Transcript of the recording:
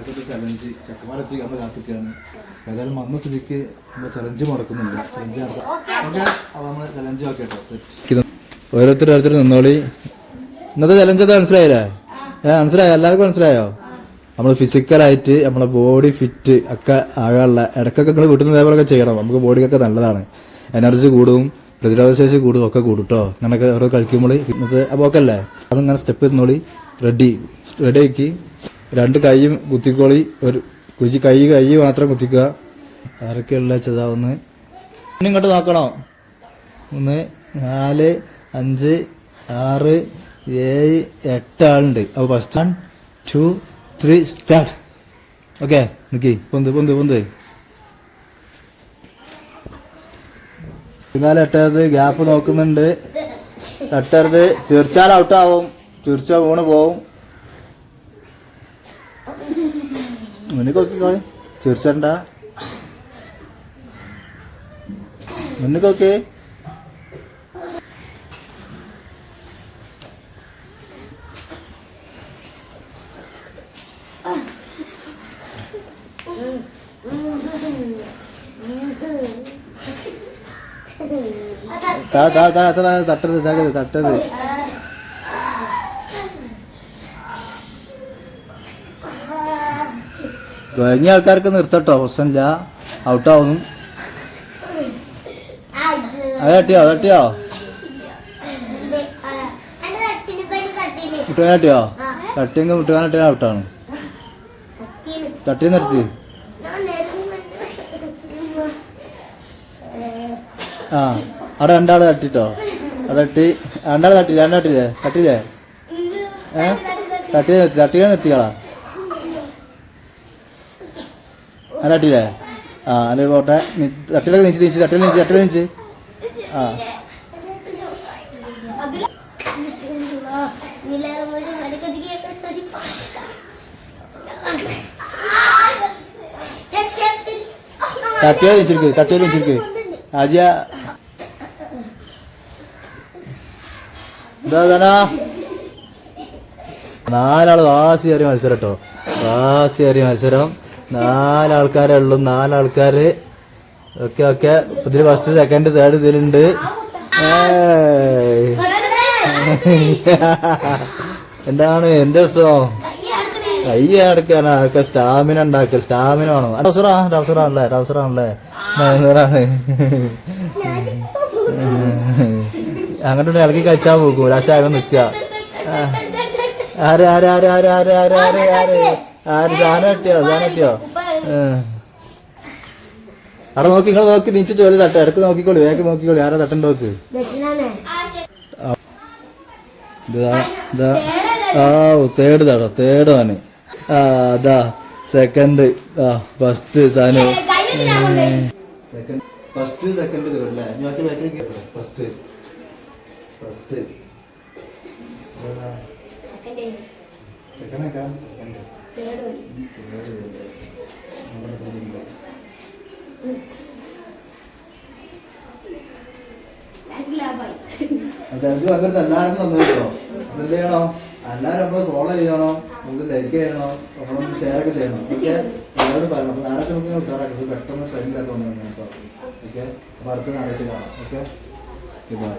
Challenge ചക്കന്മാരെത്തി നമ്മൾ കാത്തിക്കാണ്. ഏതായാലും വന്ന സ്ഥിതിക്ക് നമ്മൾ ചലഞ്ച് മുടക്കുന്നുണ്ട്. ചലഞ്ച് നമ്മൾ ചലഞ്ച് ആക്കിട്ടോ. ഓരോരുത്തർ നിന്നോളി. ഇന്നത്തെ ചലഞ്ച് അത് മനസ്സിലായില്ലേ? മനസ്സിലായോ? എല്ലാവർക്കും മനസ്സിലായോ? നമ്മൾ ഫിസിക്കലായിട്ട് നമ്മളെ ബോഡി ഫിറ്റ് ഒക്കെ ആകാനുള്ള ഇടയ്ക്കൊക്കെ നിങ്ങൾ വീട്ടിൽ നിന്ന് ഇതേപോലെയൊക്കെ ചെയ്യണം. നമുക്ക് ബോഡിക്കൊക്കെ നല്ലതാണ്. എനർജി കൂടും, പ്രതിരോധശേഷി കൂടും, ഒക്കെ കൂടും കേട്ടോ. അങ്ങനെയൊക്കെ ഓരോ കളിക്കുമ്പോൾ ഇന്നത്തെ അപ്പോൾ ഒക്കെ അല്ലേ. അതിങ്ങനെ സ്റ്റെപ്പ് ഇരുന്നോളി. റെഡി ആക്കി 2 കൈയും കുത്തിക്കോളി. ഒരു കൈ മാത്രം കുത്തിക്കുക. ആരൊക്കെയുള്ള ചെതാവുന്ന് ഇങ്ങോട്ട് നോക്കണോ? 3 4 5 6 7 8 ആളുണ്ട്. അപ്പോൾ ഫസ്റ്റ് 1 2 3 സ്റ്റാർട്ട്. ഓക്കെ, നിക്കി പൊന്ത്. പിന്നാലെ എട്ടരുത്, ഗ്യാപ്പ് നോക്കുന്നുണ്ട്. തട്ടരുത്. ചിരിച്ചാൽ ഔട്ടാവും. ചിരിച്ചാൽ വീണ് പോവും. മുന്നിൽ നോക്കിക്കോ, ചിരിച്ചണ്ട. മുന്നിൽ നോക്കി. തട്ടരുത്. കഴിഞ്ഞ ആൾക്കാർക്ക് നിർത്തട്ടോ, പ്രശ്നമില്ല. ഔട്ടാവുന്നു. അത് തട്ടിയോ? മുട്ടുകാനോ? തട്ടിയെങ്കിൽ മുട്ടുകാനിട്ട് ഔട്ടാണ്. തട്ടി നിർത്തി. അവിടെ 2 ആള് തട്ടിട്ടോ. തട്ടി 2 ആള് തട്ടില്ലേ? തട്ടിയെ നിർത്തിക്കളാ. തട്ടില്ലേ? അല്ലെ പോട്ടെ. തട്ടിലൊക്കെ നീച്ച്. തട്ടിൽ തട്ടിയോ നീച്ചിരിക്ക്. ആജിയ എന്താ 4 ആള് വാശിയേറിയ മത്സരം കേട്ടോ. 4 ആൾക്കാരേ ഉള്ളൂ. 4 ആൾക്കാര്. ഓക്കെ. ഇതിൽ ഫസ്റ്റ് സെക്കൻഡ് തേർഡ് ഇതിലുണ്ട്. എന്താണ് എന്റെ രസം? കൈ അടക്കാണ്. അതൊക്കെ സ്റ്റാമിന ഉണ്ടാക്കുക. സ്റ്റാമിന വേണം. ടൗസറാണല്ലേ. അങ്ങോട്ട് ഇളക്കി കഴിച്ചാൽ പോകും. ലാസ്റ്റ് ആരും നിൽക്കുക. ആര് സാധനം കിട്ടിയോ? അവിടെ നോക്കി നീച്ചിട്ട് വല്ല തട്ട. ഇടക്ക് നോക്കിക്കോളി. വേഗം നോക്കിക്കോളി. ആരാ തട്ടണ്ട നോക്ക്. തേർഡാണ്. അതാ സെക്കൻഡ്. ഫസ്റ്റ് സാധനം. ഫസ്റ്റ് സെക്കൻഡ് തേർഡല്ലേ? ഫസ്റ്റ് അങ്ങനത്തെ എല്ലാവർക്കും തന്നു കേട്ടോ. എന്ത് ചെയ്യണം? എല്ലാവരും നമ്മൾ ഫോളോ ചെയ്യണം. നമുക്ക് ലൈക്ക് ചെയ്യണം. നമ്മളൊന്ന് ഷെയർ ഒക്കെ ചെയ്യണം. പക്ഷേ എല്ലാവരും പറയണം. അപ്പോൾ നാളെ നമുക്ക് ഉഷാറാക്കി പെട്ടെന്ന് ട്രെയിനില്ലാത്തതുകൊണ്ടാണ് കേട്ടോ. ഓക്കെ, അപ്പോൾ അടുത്ത നാളെ കാണാം. Okay, by.